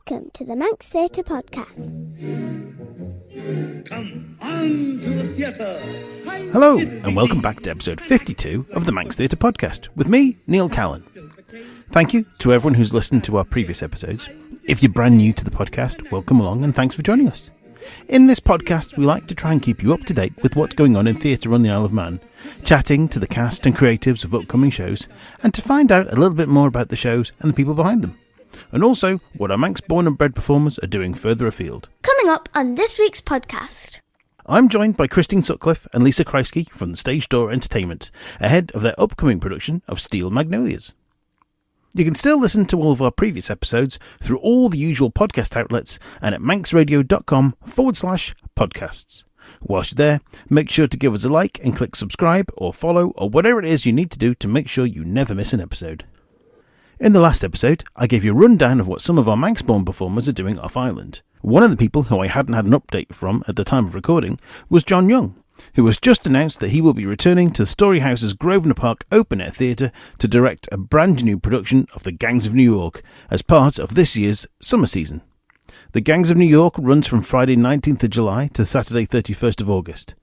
Welcome to the Manx Theatre Podcast. Come on to the theatre. Hello, and welcome back to episode 52 of the Manx Theatre Podcast, with me, Neil Callin. Thank you to everyone who's listened to our previous episodes. If you're brand new to the podcast, welcome along and thanks for joining us. In this podcast, we like to try and keep you up to date with what's going on in theatre on the Isle of Man, chatting to the cast and creatives of upcoming shows, and to find out a little bit more about the shows and the people behind them. And also, what our Manx-born and bred performers are doing further afield. Coming up on this week's podcast. I'm joined by Kristene Sutcliffe and Lisa Kreisky from the Stage Door Entertainment, ahead of their upcoming production of Steel Magnolias. You can still listen to all of our previous episodes through all the usual podcast outlets and at manxradio.com/podcasts. Whilst you're there, make sure to give us a like and click subscribe or follow or whatever it is you need to do to make sure you never miss an episode. In the last episode, I gave you a rundown of what some of our Manx-born performers are doing off-island. One of the people who I hadn't had an update from at the time of recording was John Young, who has just announced that he will be returning to Storyhouse's Grosvenor Park Open Air Theatre to direct a brand new production of The Gangs of New York as part of this year's summer season. The Gangs of New York runs from Friday 19th of July to Saturday 31st of August.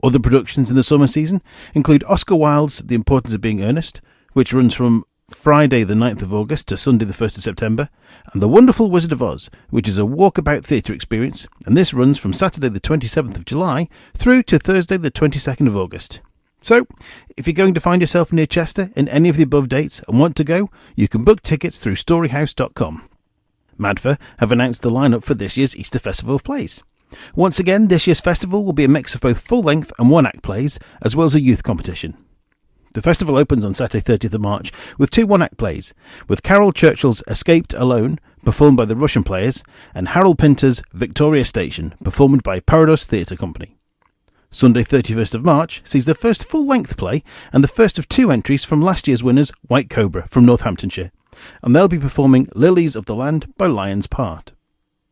Other productions in the summer season include Oscar Wilde's The Importance of Being Earnest, which runs from Friday the 9th of August to Sunday the 1st of September, and The Wonderful Wizard of Oz, which is a walkabout theatre experience, and this runs from Saturday the 27th of July through to Thursday the 22nd of August. So, if you're going to find yourself near Chester in any of the above dates and want to go, you can book tickets through storyhouse.com. Madfa have announced the lineup for this year's Easter Festival of Plays. Once again, this year's festival will be a mix of both full-length and one-act plays, as well as a youth competition. The festival opens on Saturday 30th of March with two one-act plays, with Carol Churchill's Escaped Alone, performed by the Russian Players, and Harold Pinter's Victoria Station, performed by Parados Theatre Company. Sunday 31st of March sees the first full-length play and the first of two entries from last year's winners, White Cobra from Northamptonshire, and they'll be performing Lilies of the Land by Lion's Part.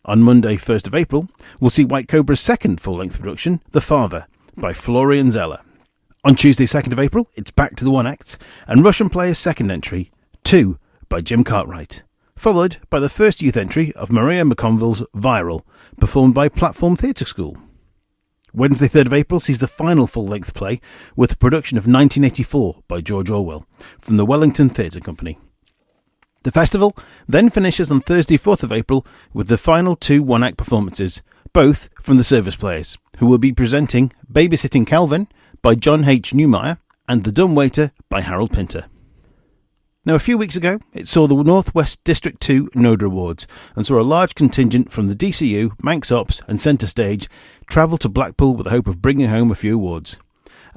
On Monday 1st of April, we'll see White Cobra's second full-length production, The Father, by Florian Zeller. On Tuesday 2nd of April, it's back to the one acts, and Russian Players' second entry, 2, by Jim Cartwright, followed by the first youth entry of Maria McConville's Viral, performed by Platform Theatre School. Wednesday 3rd of April sees the final full-length play with a production of 1984 by George Orwell, from the Wellington Theatre Company. The festival then finishes on Thursday 4th of April with the final two one-act performances, both from the Service Players, who will be presenting Babysitting Calvin by John H. Newmeyer and The Dumb Waiter by Harold Pinter. Now, a few weeks ago, it saw the North West District 2 NODA Awards and saw a large contingent from the DCU, Manx Ops and Centre Stage travel to Blackpool with the hope of bringing home a few awards.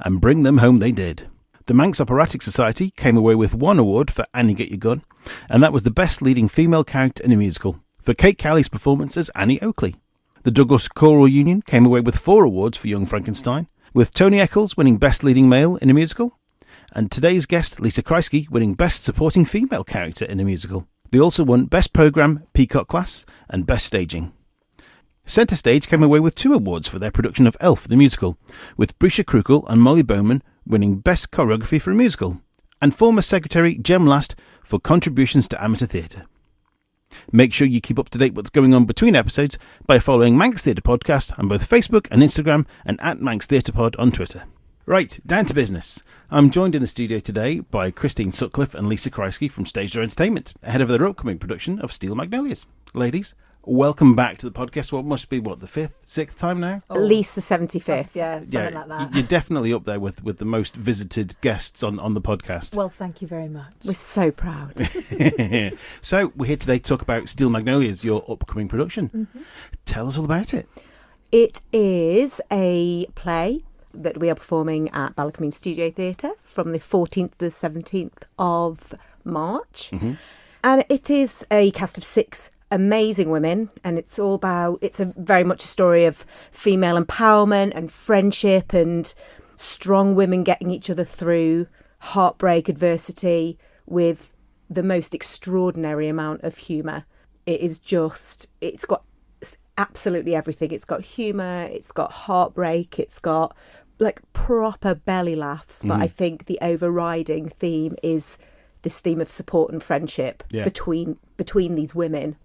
And bring them home they did. The Manx Operatic Society came away with one award for Annie Get Your Gun, and that was the Best Leading Female Character in a Musical, for Kate Callie's performance as Annie Oakley. The Douglas Choral Union came away with 4 awards for Young Frankenstein, with Tony Eccles winning Best Leading Male in a Musical, and today's guest, Lisa Kreisky, winning Best Supporting Female Character in a Musical. They also won Best Programme, Peacock Class, and Best Staging. Centre Stage came away with 2 awards for their production of Elf the Musical, with Brisha Krukel and Molly Bowman winning Best Choreography for a Musical, and former Secretary Jem Last for contributions to amateur theatre. Make sure you keep up to date what's going on between episodes by following Manx Theatre Podcast on both Facebook and Instagram, and at Manx Theatre Pod on Twitter. Right, down to business. I'm joined in the studio today by Kristene Sutcliffe and Lisa Kreisky from Stage Door Entertainment, ahead of their upcoming production of Steel Magnolias. Ladies, welcome back to the podcast. What must be, the 5th, 6th time now? At least the 75th. Yeah, something like that. You're definitely up there with the most visited guests on the podcast. Well, thank you very much. We're so proud. So, we're here today to talk about Steel Magnolias, your upcoming production. Mm-hmm. Tell us all about it. It is a play that we are performing at Ballakermeen Studio Theatre from the 14th to the 17th of March. Mm-hmm. And it is a cast of 6 amazing women, and it's very much a story of female empowerment and friendship and strong women getting each other through heartbreak, adversity, with the most extraordinary amount of humour. It's got absolutely everything. It's got humour, it's got heartbreak, it's got like proper belly laughs, but I think the overriding theme is this theme of support and friendship between these women.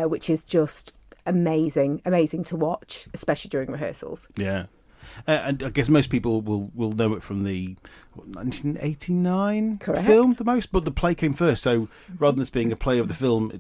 which is just amazing to watch, especially during rehearsals. Yeah. And I guess most people will know it from the 1989 Correct. film the most, but the play came first. So rather than this being a play of the film,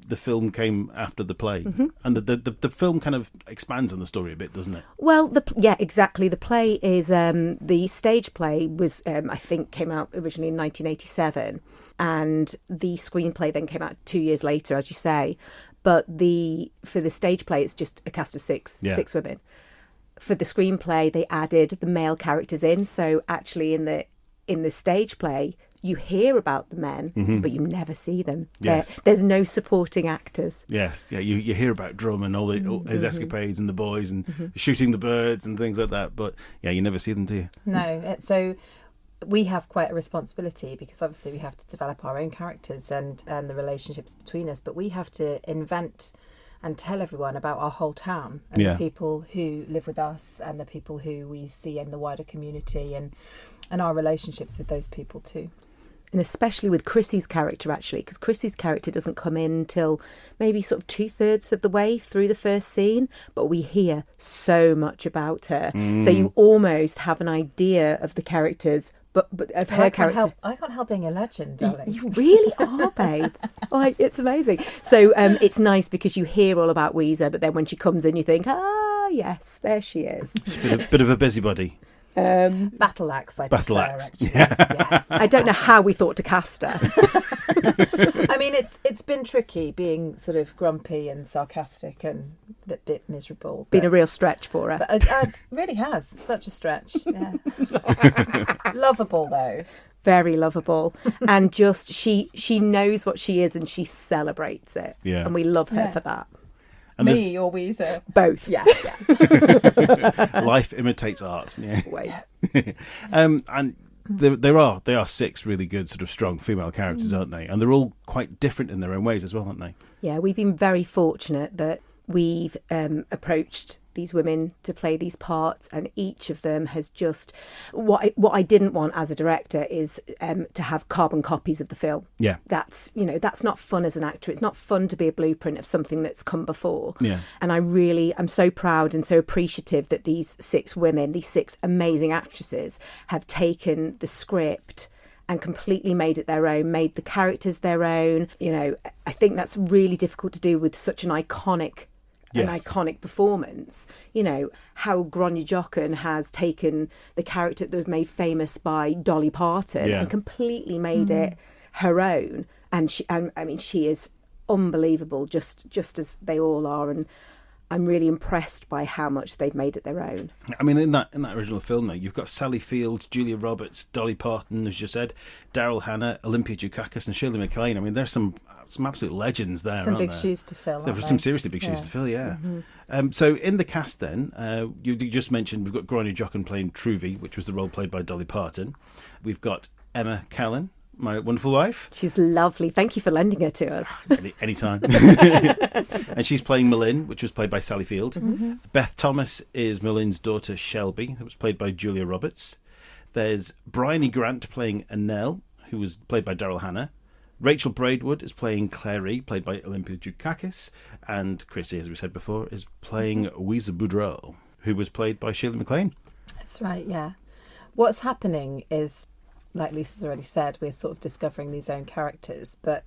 the film came after the play, and the film kind of expands on the story a bit, doesn't it? Well, exactly. The play is the stage play was I think came out originally in 1987, and the screenplay then came out 2 years later, as you say. But for the stage play, it's just a cast of six women. For the screenplay, they added the male characters in. So actually, in the stage play, you hear about the men, but you never see them. Yes. There's no supporting actors. Yes, yeah. You hear about Drum and all his escapades and the boys and shooting the birds and things like that, but yeah, you never see them, do you? No. So we have quite a responsibility, because obviously we have to develop our own characters and the relationships between us, but we have to invent and tell everyone about our whole town and the people who live with us and the people who we see in the wider community and our relationships with those people too. And especially with Chrissy's character, actually, because Chrissy's character doesn't come in until maybe sort of 2/3 of the way through the first scene, but we hear so much about her. So you almost have an idea of the characters, but of her character. I can't help being a legend, darling. You really are, babe. Like, it's amazing. So it's nice because you hear all about Weezer, but then when she comes in, you think, yes, there she is. Bit of a busybody. Battle axe, I prefer, actually. Yeah. I don't know how we thought to cast her. I mean, it's been tricky being sort of grumpy and sarcastic and a bit miserable. Been a real stretch for her. But it really has. It's such a stretch. Yeah. Lovable, though. Very lovable. And just she knows what she is and she celebrates it. Yeah. And we love her for that. And Me or Weezer? Both. Yeah. life imitates art. Yeah. Always. And there are six really good sort of strong female characters, aren't they? And they're all quite different in their own ways as well, aren't they? Yeah, we've been very fortunate that we've approached these women to play these parts, and each of them has just what I didn't want as a director is to have carbon copies of the film. Yeah, that's not fun as an actor. It's not fun to be a blueprint of something that's come before. Yeah, and I'm so proud and so appreciative that these six women, these six amazing actresses, have taken the script and completely made it their own, made the characters their own. I think that's really difficult to do with such an iconic performance. How Gráinne Deochan has taken the character that was made famous by Dolly Parton and completely made it her own. And she is unbelievable, just as they all are. And I'm really impressed by how much they've made it their own. I mean, in that original film, though, you've got Sally Field, Julia Roberts, Dolly Parton, as you said, Daryl Hannah, Olympia Dukakis, and Shirley MacLaine. I mean, there's some absolute legends there. Some big there? shoes to fill. There were some seriously big shoes to fill. Yeah. So in the cast, then, you just mentioned we've got Gráinne Deochan playing Truvy, which was the role played by Dolly Parton. We've got Emma Callin, my wonderful wife. She's lovely. Thank you for lending her to us. Anytime. And she's playing Malin, which was played by Sally Field. Beth Thomas is Malin's daughter Shelby, that was played by Julia Roberts. There's Bryony Grant playing Annelle, who was played by Daryl Hannah. Rachel Braidwood is playing Clary, played by Olympia Dukakis. And Chrissy, as we said before, is playing Weezer Boudreau, who was played by Shirley MacLaine. That's right, yeah. What's happening is, like Lisa's already said, we're sort of discovering these own characters, but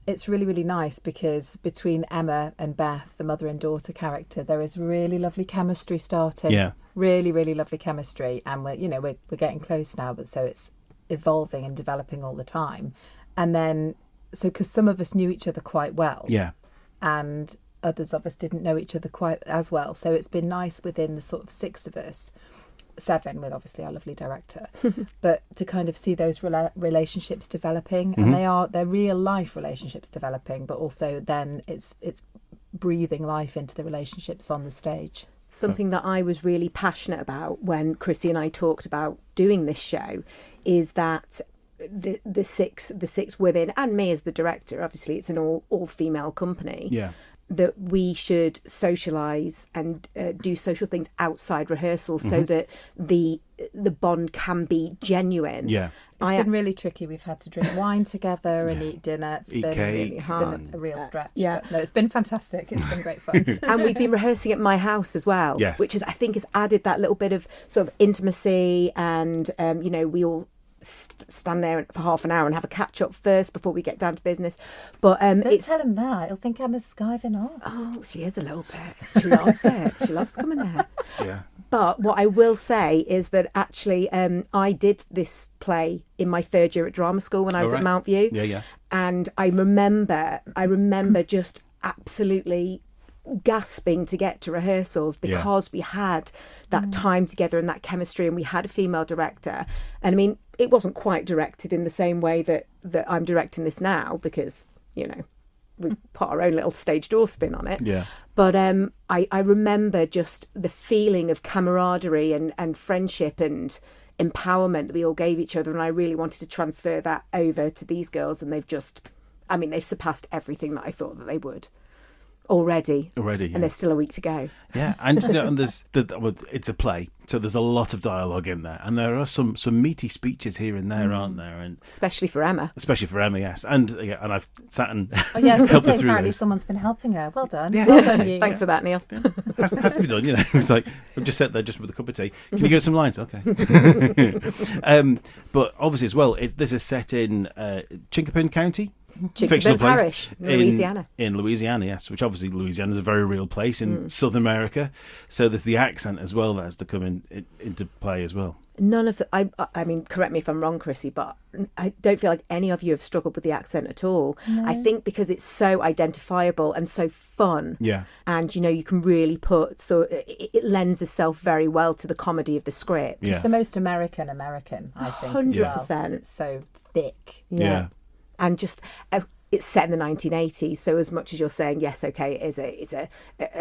it's really, really nice because between Emma and Beth, the mother and daughter character, there is really lovely chemistry starting. Yeah. Really, really lovely chemistry. And we're getting close now, but so it's evolving and developing all the time. And then, so because some of us knew each other quite well. Yeah. And others of us didn't know each other quite as well. So it's been nice within the sort of six of us, seven with obviously our lovely director, but to kind of see those relationships developing, and they're real life relationships developing, but also then it's breathing life into the relationships on the stage. Something that I was really passionate about when Chrissy and I talked about doing this show is that the six women and me as the director, obviously it's an all female company. Yeah. that we should socialise and do social things outside rehearsals so that the bond can be genuine. Yeah. It's been really tricky. We've had to drink wine together and eat dinner. It's Eat been cake. really hard. It's been a real stretch. Yeah. But no, it's been fantastic. It's been great fun. And we've been rehearsing at my house as well, Yes. which is, I think, has added that little bit of sort of intimacy, and we all stand there for half an hour and have a catch up first before we get down to business. But Don't tell him that. He'll think I'm skiving off. Oh, she is a little bit. She loves it. She loves coming there. Yeah. But what I will say is that actually I did this play in my third year at drama school when I was at Mount View. Yeah, yeah. And I remember just absolutely gasping to get to rehearsals because we had that time together and that chemistry, and we had a female director. And I mean, it wasn't quite directed in the same way that I'm directing this now, because, we put our own little stage door spin on it. Yeah. But I remember just the feeling of camaraderie and friendship and empowerment that we all gave each other. And I really wanted to transfer that over to these girls. And they've surpassed everything that I thought that they would already. Yeah. And there's still a week to go. Yeah, and and it's a play, so there's a lot of dialogue in there, and there are some meaty speeches here and there, aren't there? And Especially for Emma, yes, and I've sat and Oh yeah, I was helped her going to say, through apparently those. someone's been helping her. Well done. Yeah. Well done, you. Thanks for that, Neil. Has to be done, It's like I've just sat there just with a cup of tea. Can you get some lines? Okay. But obviously as well, this is set in Chinkapin County. Fictional Chinkapin place Parish, Louisiana. In Louisiana, yes, which obviously Louisiana is a very real place in South America. So there's the accent as well that has to come into play as well. None of the, I mean, correct me if I'm wrong, Chrissy, but I don't feel like any of you have struggled with the accent at all. No. I think because it's so identifiable and so fun. Yeah. And, you can really it lends itself very well to the comedy of the script. Yeah. It's the most American, I think. as well, 100%. 'cause it's so thick. Yeah. And just it's set in the 1980s, so as much as you're saying yes, okay, it is a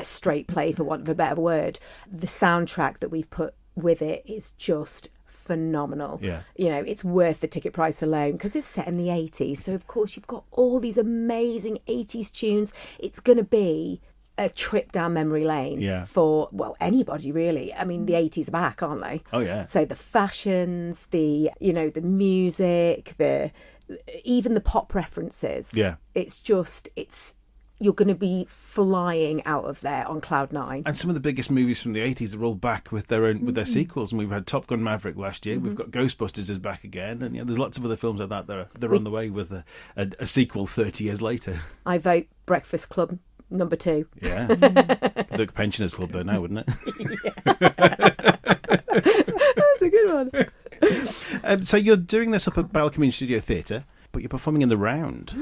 straight play, for want of a better word, the soundtrack that we've put with it is just phenomenal. Yeah. It's worth the ticket price alone because it's set in the 80s, so of course you've got all these amazing 80s tunes. It's going to be a trip down memory lane for anybody really. I mean, the 80s are back, aren't they? Oh yeah. So the fashions, the music, even the pop references. Yeah. You're going to be flying out of there on cloud nine. And some of the biggest movies from the 80s are all back with their sequels. And we've had Top Gun Maverick last year. We've got Ghostbusters is back again. And there's lots of other films like that they're on the way with a sequel 30 years later. I vote Breakfast Club number 2. Yeah. The Pensioners Club though now, wouldn't it? That's a good one. So you're doing this up at Ballakermeen Studio Theatre, but you're performing in the round.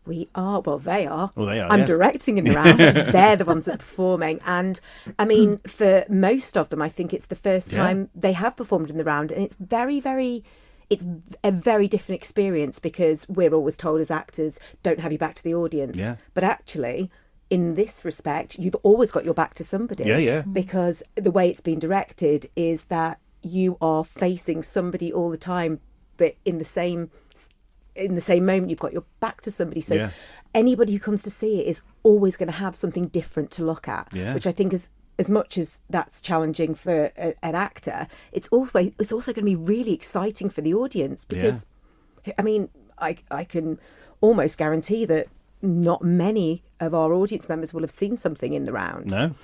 We are. Well, they are. Well, they are. I'm yes. directing in the round. They're the ones that are performing. And I mean, for most of them, I think it's the first time they have performed in the round. And it's it's a very different experience because we're always told as actors, don't have your back to the audience. Yeah. But actually, in this respect, you've always got your back to somebody. Yeah, yeah. Because the way it's been directed is that you are facing somebody all the time, but in the same moment you've got your back to somebody, so anybody who comes to see it is always going to have something different to look at, which I think is, as much as that's challenging for an actor, it's also going to be really exciting for the audience because I mean I can almost guarantee that not many of our audience members will have seen something in the round. No.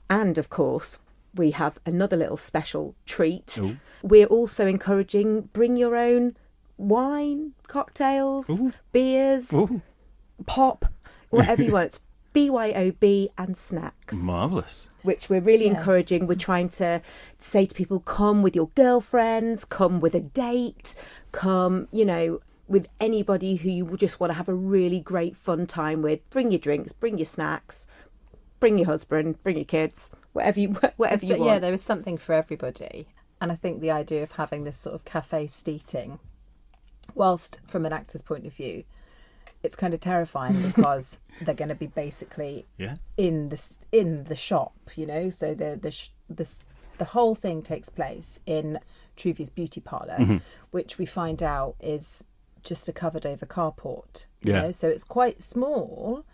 And of course we have another little special treat. Ooh. We're also encouraging bring your own wine, cocktails, beers, pop, whatever you want. BYOB and snacks. Marvellous. Which we're really encouraging. We're trying to say to people, come with your girlfriends, come with a date, come, with anybody who you just want to have a really great fun time with. Bring your drinks, bring your snacks, bring your husband, bring your kids, whatever you want. Yeah, there is something for everybody. And I think the idea of having this sort of cafe seating, whilst from an actor's point of view, it's kind of terrifying because they're going to be basically in the shop, So the whole thing takes place in Truvy's beauty parlour, which we find out is just a covered over carport. You know? So it's quite small,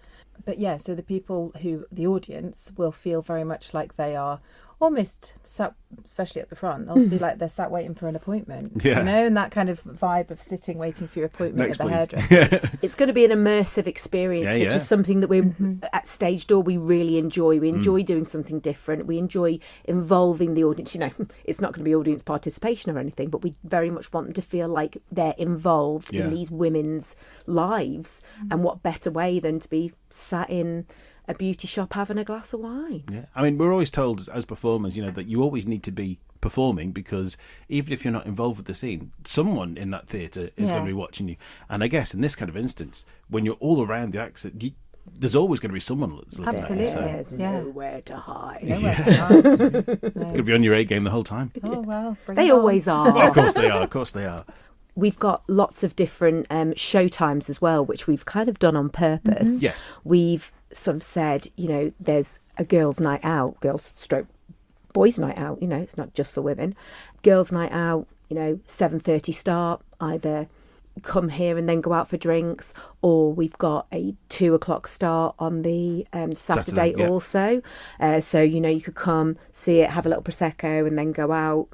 But yeah, so the audience will feel very much like they are almost sat, especially at the front, they'll be like they're sat waiting for an appointment, Yeah. and that kind of vibe of sitting waiting for your appointment Next, at the please. hairdresser. It's going to be an immersive experience, Yeah, which yeah. is something that we at Stage Door we really enjoy. We enjoy doing something different. We enjoy involving the audience. It's not going to be audience participation or anything, but we very much want them to feel like they're involved Yeah. in these women's lives. And what better way than to be sat in a beauty shop having a glass of wine? Yeah, I mean, we're always told as performers, that you always need to be performing, because even if you're not involved with the scene, someone in that theatre is going to be watching you. And I guess in this kind of instance, when you're all around the accident, there's always going to be someone that's looking Absolutely. at you. So There's nowhere to hide. Nowhere to hide. it's going to be on your A game the whole time. Oh well, bring They it on. always are. Well, of course they are. Of course they are. We've got lots of different show times as well, which we've kind of done on purpose. Yes. We've sort of said, there's a girls' night out, boys' night out, it's not just for women. Girls' night out, 7:30 start, either come here and then go out for drinks, or we've got a 2:00 start on the Saturday yeah. also. So, you could come, see it, have a little Prosecco and then go out,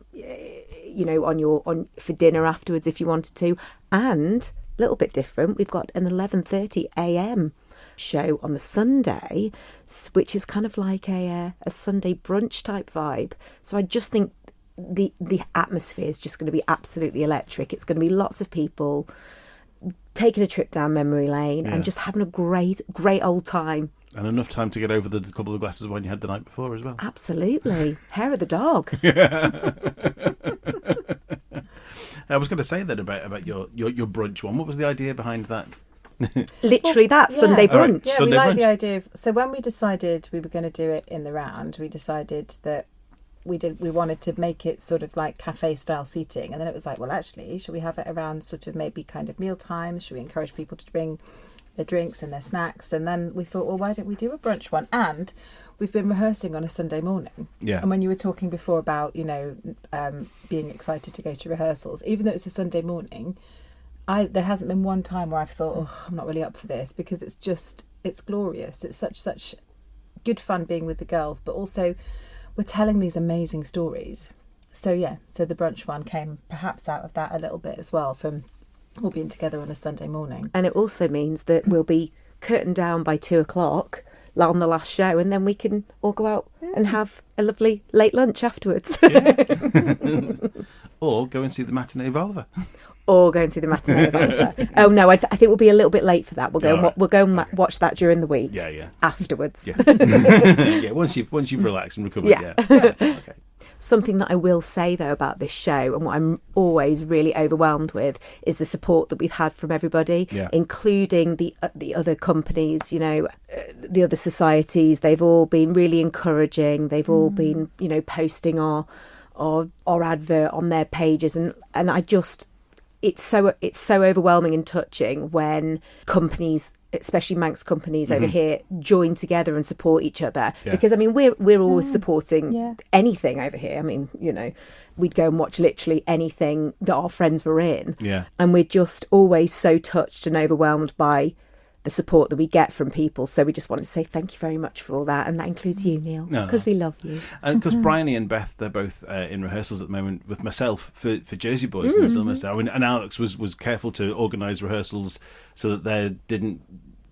on for dinner afterwards if you wanted to. And a little bit different, we've got an 11:30 a.m. show on the Sunday, which is kind of like a Sunday brunch type vibe. So I just think the atmosphere is just going to be absolutely electric. It's going to be lots of people taking a trip down memory lane and just having a great old time. And enough time to get over the couple of glasses of wine you had the night before as well. Absolutely. Hair of the dog. I was going to say then about your brunch one. What was the idea behind that? Literally that, yeah. Sunday All right. brunch. Yeah, Sunday we like brunch. the idea of. So when we decided we were going to do it in the round, we decided that we wanted to make it sort of like cafe style seating, and then it was like, well, actually, should we have it around sort of maybe kind of meal times? Should we encourage people to bring their drinks and their snacks? And then we thought, well, why don't we do a brunch one? And we've been rehearsing on a Sunday morning. Yeah. And when you were talking before about being excited to go to rehearsals, even though it's a Sunday morning, there hasn't been one time where I've thought, oh, I'm not really up for this, because it's glorious. It's such good fun being with the girls, but also we're telling these amazing stories. So the brunch one came perhaps out of that a little bit as well, from all being together on a Sunday morning. And it also means that we'll be curtained down by 2:00 on the last show, and then we can all go out and have a lovely late lunch afterwards. Or go and see the matinee of Oliver. Or go and see the matinee of Oliver. Oh no, I think we'll be a little bit late for that. We'll go. All right. We'll go and watch that during the week. Yeah. Afterwards. Yes. Yeah. Once you've relaxed and recovered. Yeah. Yeah. Okay. Something that I will say though about this show, and what I'm always really overwhelmed with, is the support that we've had from everybody, including the other companies. The other societies. They've all been really encouraging. They've all been, posting our advert on their pages, and I just. It's so overwhelming and touching when companies, especially Manx companies over here, join together and support each other. Yeah. Because we're always supporting anything over here. We'd go and watch literally anything that our friends were in. Yeah. And we're just always so touched and overwhelmed by the support that we get from people. So we just wanted to say thank you very much for all that, and that includes you, Neil, because we love you. And because Bryony and Beth, they're both in rehearsals at the moment with myself for Jersey Boys in the summer. So, and Alex was careful to organise rehearsals so that they didn't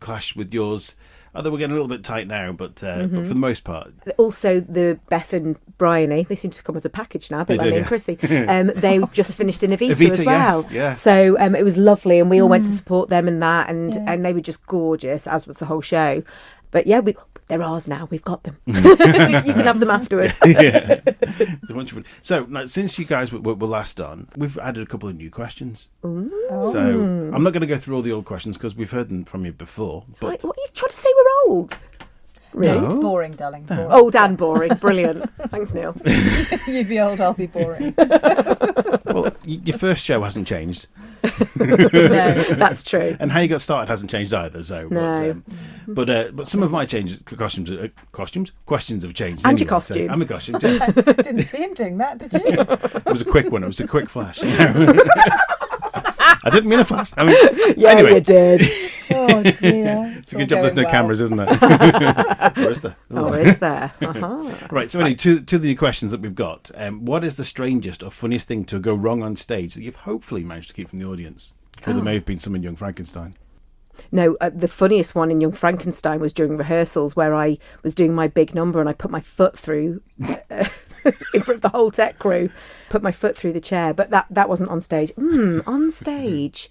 clash with yours. Although we're getting a little bit tight now, but for the most part. Also, the Beth and Bryony, they seem to come as a package now, a bit like me and Chrissy. They just finished in Evita as well. Yes, yeah. So it was lovely, and we all went to support them in that, and they were just gorgeous, as was the whole show. But yeah, they're ours now. We've got them. You can have them afterwards. Yeah. It's a bunch of fun. So, now, since you guys were last on, we've added a couple of new questions. Ooh. So, I'm not going to go through all the old questions because we've heard them from you before. But What are you trying to say? We're old? Really? No. Boring, darling. Boring. Old and boring. Brilliant. Thanks, Neil. You be old, I'll be boring. well, your first show hasn't changed. No. That's true. And how you got started hasn't changed either. So, No. but some of my questions have changed. And your anyway, costumes. So, and my costumes. Yes. Didn't see him doing that, did you? It was a quick one. It was a quick flash. I didn't mean a flash. Yeah, anyway. you did. Oh dear. It's a good job there's no cameras, isn't it? Or is there? Oh, is there? Uh-huh. Right, so anyway, to the questions that we've got. What is the strangest or funniest thing to go wrong on stage that you've hopefully managed to keep from the audience? Or there may have been some in Young Frankenstein. No, the funniest one in Young Frankenstein was during rehearsals where I was doing my big number and I put my foot through in front of the whole tech crew, put my foot through the chair. But that wasn't on stage. On stage,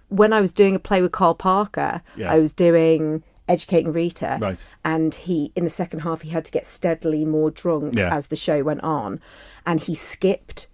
when I was doing a play with Carl Parker, I was doing Educating Rita. Right. And in the second half, he had to get steadily more drunk as the show went on. And he skipped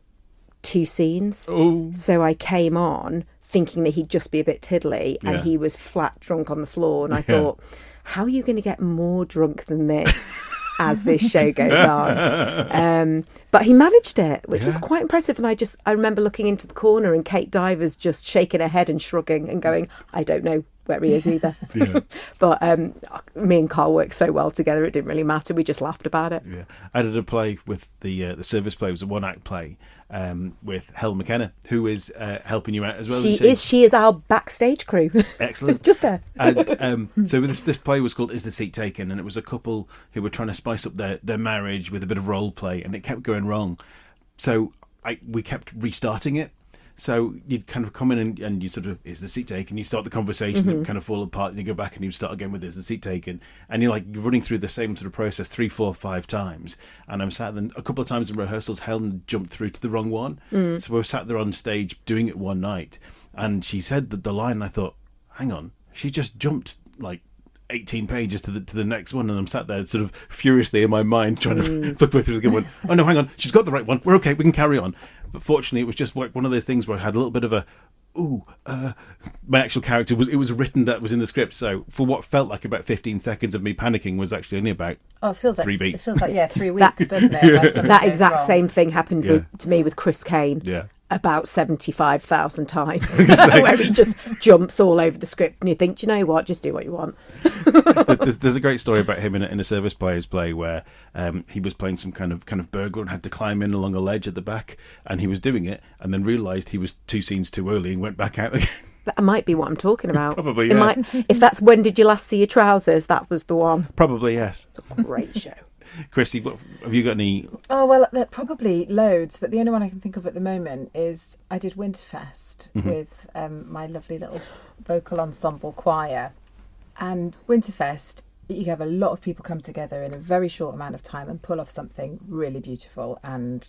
2 scenes. Oh. So I came on thinking that he'd just be a bit tiddly, and he was flat drunk on the floor. And I thought, how are you going to get more drunk than this as this show goes on? But he managed it, which was quite impressive. And I remember looking into the corner and Kate Divers just shaking her head and shrugging and going, I don't know where he is either. But me and Carl worked so well together, it didn't really matter. We just laughed about it. Yeah, I did a play with the service play. It was a 1-act play with Helen McKenna, who is helping you out as well. She is our backstage crew. Excellent. Just there. And so this play was called Is the Seat Taken? And it was a couple who were trying to spice up their marriage with a bit of role play, and it kept going wrong. So we kept restarting it. So you'd kind of come in and you sort of, is the seat taken? You start the conversation, it would kind of fall apart, and you go back and you start again with, is the seat taken? And you're running through the same sort of process 3, 4, 5 times. And I'm sat there, a couple of times in rehearsals, Helen jumped through to the wrong one. So we were sat there on stage doing it one night, and she said that the line, and I thought, hang on, she just jumped 18 pages to the next one, and I'm sat there sort of furiously in my mind trying to flip her through the good one. Oh no, hang on, she's got the right one. We're okay, we can carry on. But fortunately, it was just one of those things where I had a little bit of my actual character it was written that was in the script. So for what felt like about 15 seconds of me panicking was actually only about it feels 3 like beats. It feels like 3 weeks, doesn't it? That exact same thing happened to me with Chris Kane. Yeah. About 75,000 times, where he just jumps all over the script, and you think, do you know what? Just do what you want. There's a great story about him in a service players play where he was playing some kind of burglar and had to climb in along a ledge at the back, and he was doing it, and then realised he was 2 scenes too early and went back out again. That might be what I'm talking about. Probably, yeah. If that's When Did You Last See Your Trousers, that was the one. Probably, yes. Great show. Christy, have you got any? Oh, well, there are probably loads, but the only one I can think of at the moment is I did Winterfest with my lovely little vocal ensemble choir. And Winterfest, you have a lot of people come together in a very short amount of time and pull off something really beautiful, and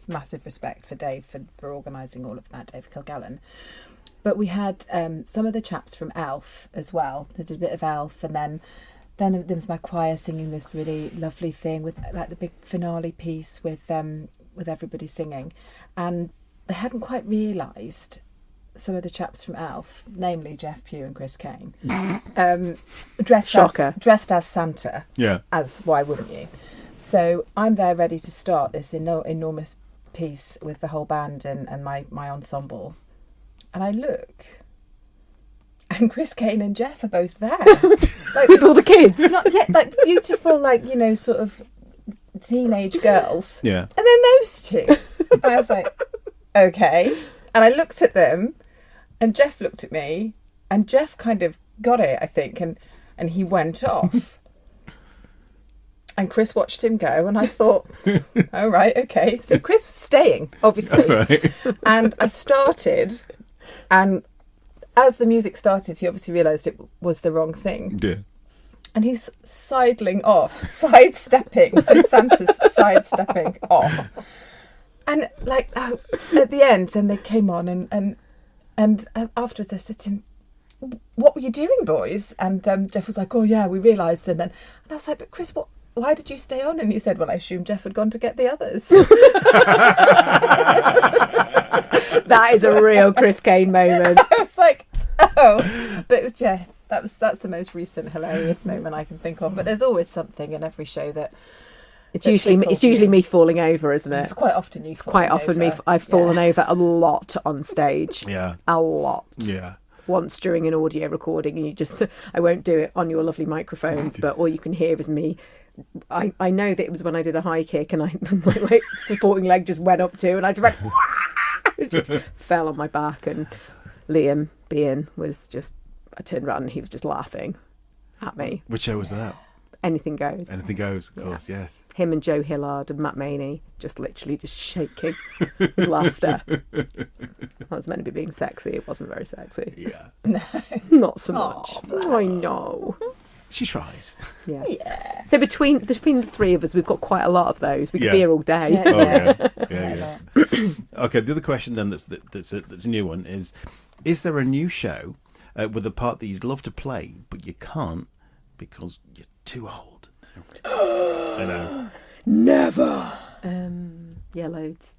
massive respect for Dave for organising all of that, Dave Kilgallen. But we had some of the chaps from Elf as well. They did a bit of Elf, and then there was my choir singing this really lovely thing with the big finale piece with everybody singing, and they hadn't quite realised, some of the chaps from Elf, namely Jeff Pugh and Chris Kane, dressed as Santa. Yeah. As why wouldn't you? So I'm there ready to start this enormous piece with the whole band and my ensemble, and I look. And Chris Kane and Jeff are both there. With all the kids. Not yet, beautiful, sort of teenage girls. Yeah. And then those two. And I was like, okay. And I looked at them, and Jeff looked at me, and Jeff kind of got it, I think, and he went off. And Chris watched him go, and I thought, oh, right, okay. So Chris was staying, obviously. Right. And I started, and as the music started, he obviously realised it was the wrong thing. Yeah. And he's sidling off, sidestepping. So Santa's sidestepping off. And at the end, then they came on and afterwards I said to him, what were you doing, boys? And Jeff was like, oh yeah, we realised. And I was like, but Chris, why did you stay on? And he said, well, I assumed Jeff had gone to get the others. That is a real Chris Kane moment. I was like, oh, but it was Jeff. That's the most recent hilarious moment I can think of. But there's always something in every show that it's usually me falling over, isn't it? It's quite often you. It's quite often me. I've fallen over a lot on stage. Yeah, a lot. Yeah. Once during an audio recording, and I won't do it on your lovely microphones, but all you can hear is me. I know that it was when I did a high kick, and my supporting leg just went up too, and I just went. It just fell on my back, and Liam Bean was just I turned around and he was just laughing at me. Which show was that? Anything Goes. Anything Goes, of course, yes. Him and Joe Hillard and Matt Maney just literally just shaking with laughter. That was meant to be being sexy. It wasn't very sexy. Yeah. Not so much. I know. She tries. Yeah. So between the three of us, we've got quite a lot of those. We could be here all day. Yeah. Oh, yeah. Okay, the other question then that's a new one is there a new show with a part that you'd love to play, but you can't because you're too old? I know. Never. Yeah, loads.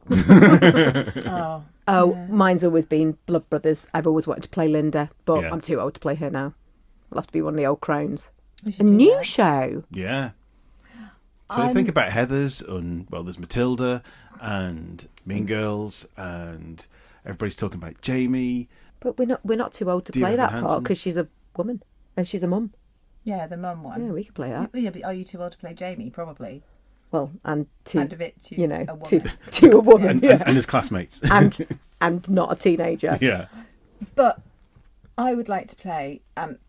Mine's always been Blood Brothers. I've always wanted to play Linda, but I'm too old to play her now. I'll have to be one of the old crones. A new show. Yeah. So think about Heathers and, well, there's Matilda and Mean Girls and everybody's talking about Jamie. But we're not too old to play that part because she's a woman and she's a mum. Yeah, the mum one. Yeah, we could play that. Yeah, but are you too old to play Jamie? Probably. Well, and a bit too, you know, a woman. to a woman, and his classmates. and not a teenager. Yeah. But I would like to play. I'm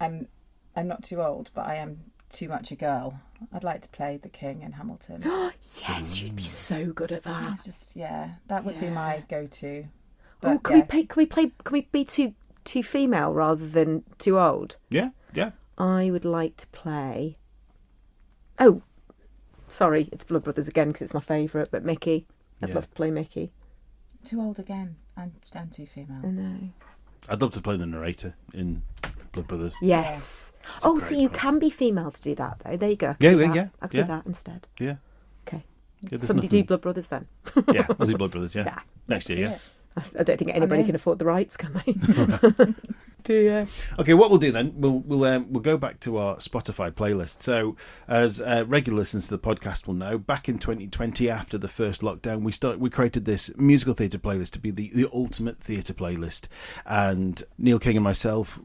not too old, but I am too much a girl. I'd like to play the King in Hamilton. Yes, you'd be so good at that. It's just that would be my go-to. But, can we be too female rather than too old? Yeah. I would like to play. Oh, sorry, it's Blood Brothers again because it's my favourite. But Mickey, I'd love to play Mickey. Too old again. I'm too female. I know. I'd love to play the narrator in Blood Brothers. Yes. Oh, so you can be female to do that though. There you go. Yeah. I could do that instead. Yeah. Okay. Yeah, Somebody do Blood Brothers then. Yeah, we'll do Blood Brothers. Yeah. Next year. Yeah. I don't think anybody can afford the rights, can they? Okay, what we'll do then, we'll go back to our Spotify playlist. So, as regular listeners to the podcast will know, back in 2020, after the first lockdown, we created this musical theatre playlist to be the ultimate theatre playlist. And Neil King and myself,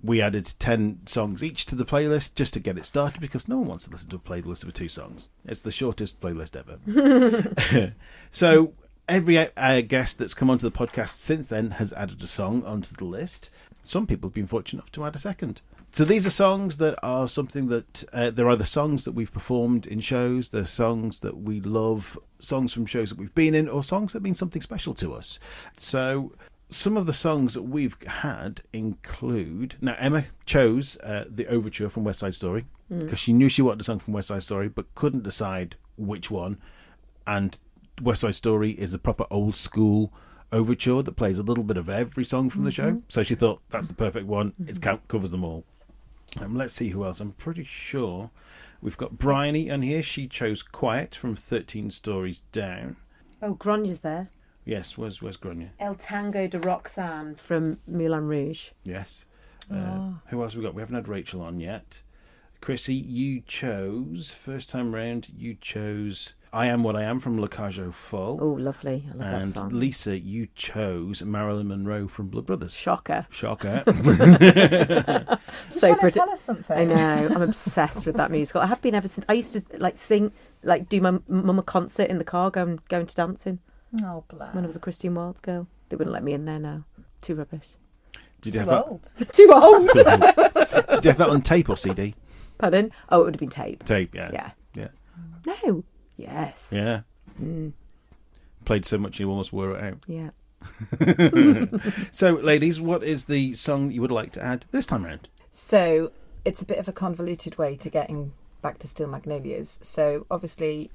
we added 10 songs each to the playlist just to get it started because no one wants to listen to a playlist of 2 songs. It's the shortest playlist ever. So every guest that's come onto the podcast since then has added a song onto the list. Some people have been fortunate enough to add a second. So these are songs that are something that they're either songs that we've performed in shows, they're songs that we love, songs from shows that we've been in, or songs that mean something special to us. So some of the songs that we've had include... Now, Emma chose the overture from West Side Story because she knew she wanted a song from West Side Story but couldn't decide which one. And West Side Story is a proper old school overture that plays a little bit of every song from the show. So she thought, that's the perfect one. It covers them all. Let's see who else. I'm pretty sure we've got Bryony on here. She chose Quiet from 13 Stories Down. Oh, Gronya's there. Yes, where's Gronya? El Tango de Roxanne from Moulin Rouge. Yes. Who else have we got? We haven't had Rachel on yet. Chrissy, you chose, first time round, you chose I Am What I Am from La Cage aux Folles. Oh, lovely. I love that song. And Lisa, you chose Marilyn Monroe from Blood Brothers. Shocker. So pretty. Tell us something. I know. I'm obsessed with that musical. I have been ever since. I used to sing, do my mum a concert in the car, going to dancing. Oh, bless. When I was a Christine Wilde girl. They wouldn't let me in there now. Too rubbish. Did you have old. Too old. Did you have that on tape or CD? Pardon? Oh, it would have been tape. Tape, yeah. Yeah. No. Yes. Yeah. Played so much you almost wore it out. Yeah. So, ladies, what is the song that you would like to add this time round? So, it's a bit of a convoluted way to getting back to Steel Magnolias. So, obviously,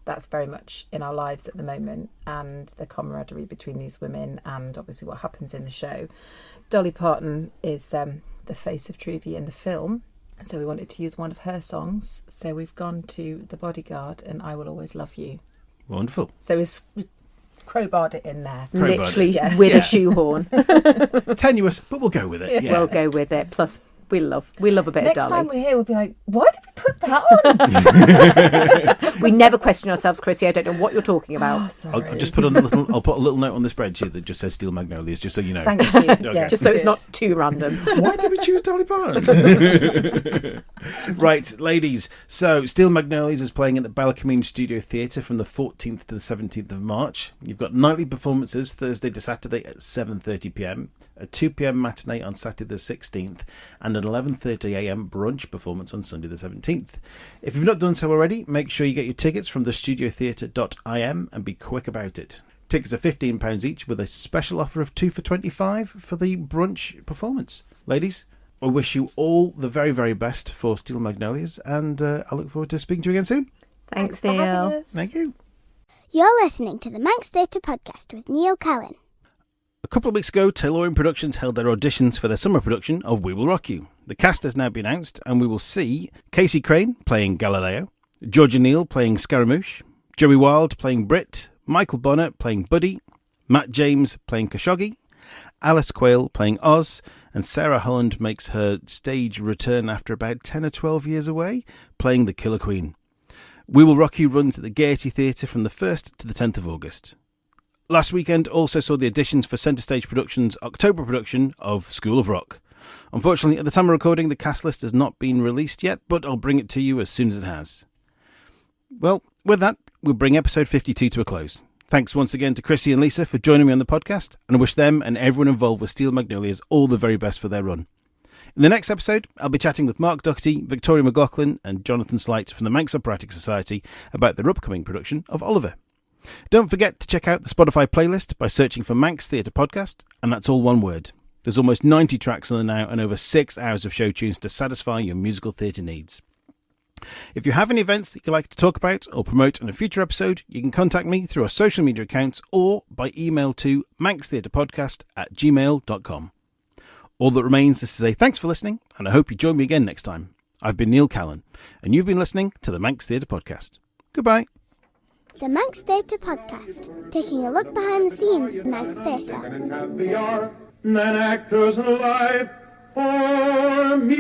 that's very much in our lives at the moment, and the camaraderie between these women and obviously what happens in the show. Dolly Parton is the face of Truvy in the film. So we wanted to use one of her songs. So we've gone to The Bodyguard and I Will Always Love You. Wonderful. So we've crowbarred it in there. Literally with a shoehorn. Tenuous, but we'll go with it. Yeah. We'll go with it. Plus We love a bit Next of time Dolly. we're here, we'll be like, why did we put that on? We never question ourselves, Chrissy. I don't know what you're talking about. I'll just put on a little. I'll put a little note on the spreadsheet that just says Steel Magnolias, just so you know. Thank you. Okay. Yeah, Just so it's good. not too random. Why did we choose Dolly Parton? Right, ladies. So, Steel Magnolias is playing at the Ballakermeen Studio Theatre from the 14th to the 17th of March. You've got nightly performances Thursday to Saturday at 7:30 p.m, a 2 p.m. matinee on Saturday the 16th, and an 11:30 a.m. brunch performance on Sunday the 17th. If you've not done so already, make sure you get your tickets from thestudiotheatre.im and be quick about it. Tickets are £15 each, with a special offer of 2 for £25 for the brunch performance. Ladies, I wish you all the very, very best for Steel Magnolias, and I look forward to speaking to you again soon. Thanks, for having Neil. us. Thank you. You're listening to the Manx Theatre Podcast with Neil Callin. A couple of weeks ago, Tayloring Productions held their auditions for their summer production of We Will Rock You. The cast has now been announced, and we will see Casey Crane playing Galileo, Georgia Neal playing Scaramouche, Joey Wilde playing Brit, Michael Bonner playing Buddy, Matt James playing Khashoggi, Alice Quayle playing Oz, and Sarah Holland makes her stage return after about 10 or 12 years away, playing the Killer Queen. We Will Rock You runs at the Gaiety Theatre from the 1st to the 10th of August. Last weekend also saw the auditions for Centre Stage Productions' October production of School of Rock. Unfortunately, at the time of recording, the cast list has not been released yet, but I'll bring it to you as soon as it has. Well, with that, we'll bring episode 52 to a close. Thanks once again to Chrissy and Lisa for joining me on the podcast, and I wish them and everyone involved with Steel Magnolias all the very best for their run. In the next episode, I'll be chatting with Mark Doherty, Victoria McLaughlin and Jonathan Slight from the Manx Operatic Society about their upcoming production of Oliver. Don't forget to check out the Spotify playlist by searching for Manx Theatre Podcast, and that's all one word. There's almost 90 tracks on there now and over 6 hours of show tunes to satisfy your musical theatre needs. If you have any events that you'd like to talk about or promote in a future episode, you can contact me through our social media accounts or by email to manxtheatrepodcast@gmail.com. All that remains is to say thanks for listening, and I hope you join me again next time. I've been Neil Callin, and you've been listening to the Manx Theatre Podcast. Goodbye. The Manx Theatre Podcast, taking a look behind the scenes of Manx Theatre. And happier than actors alive for me.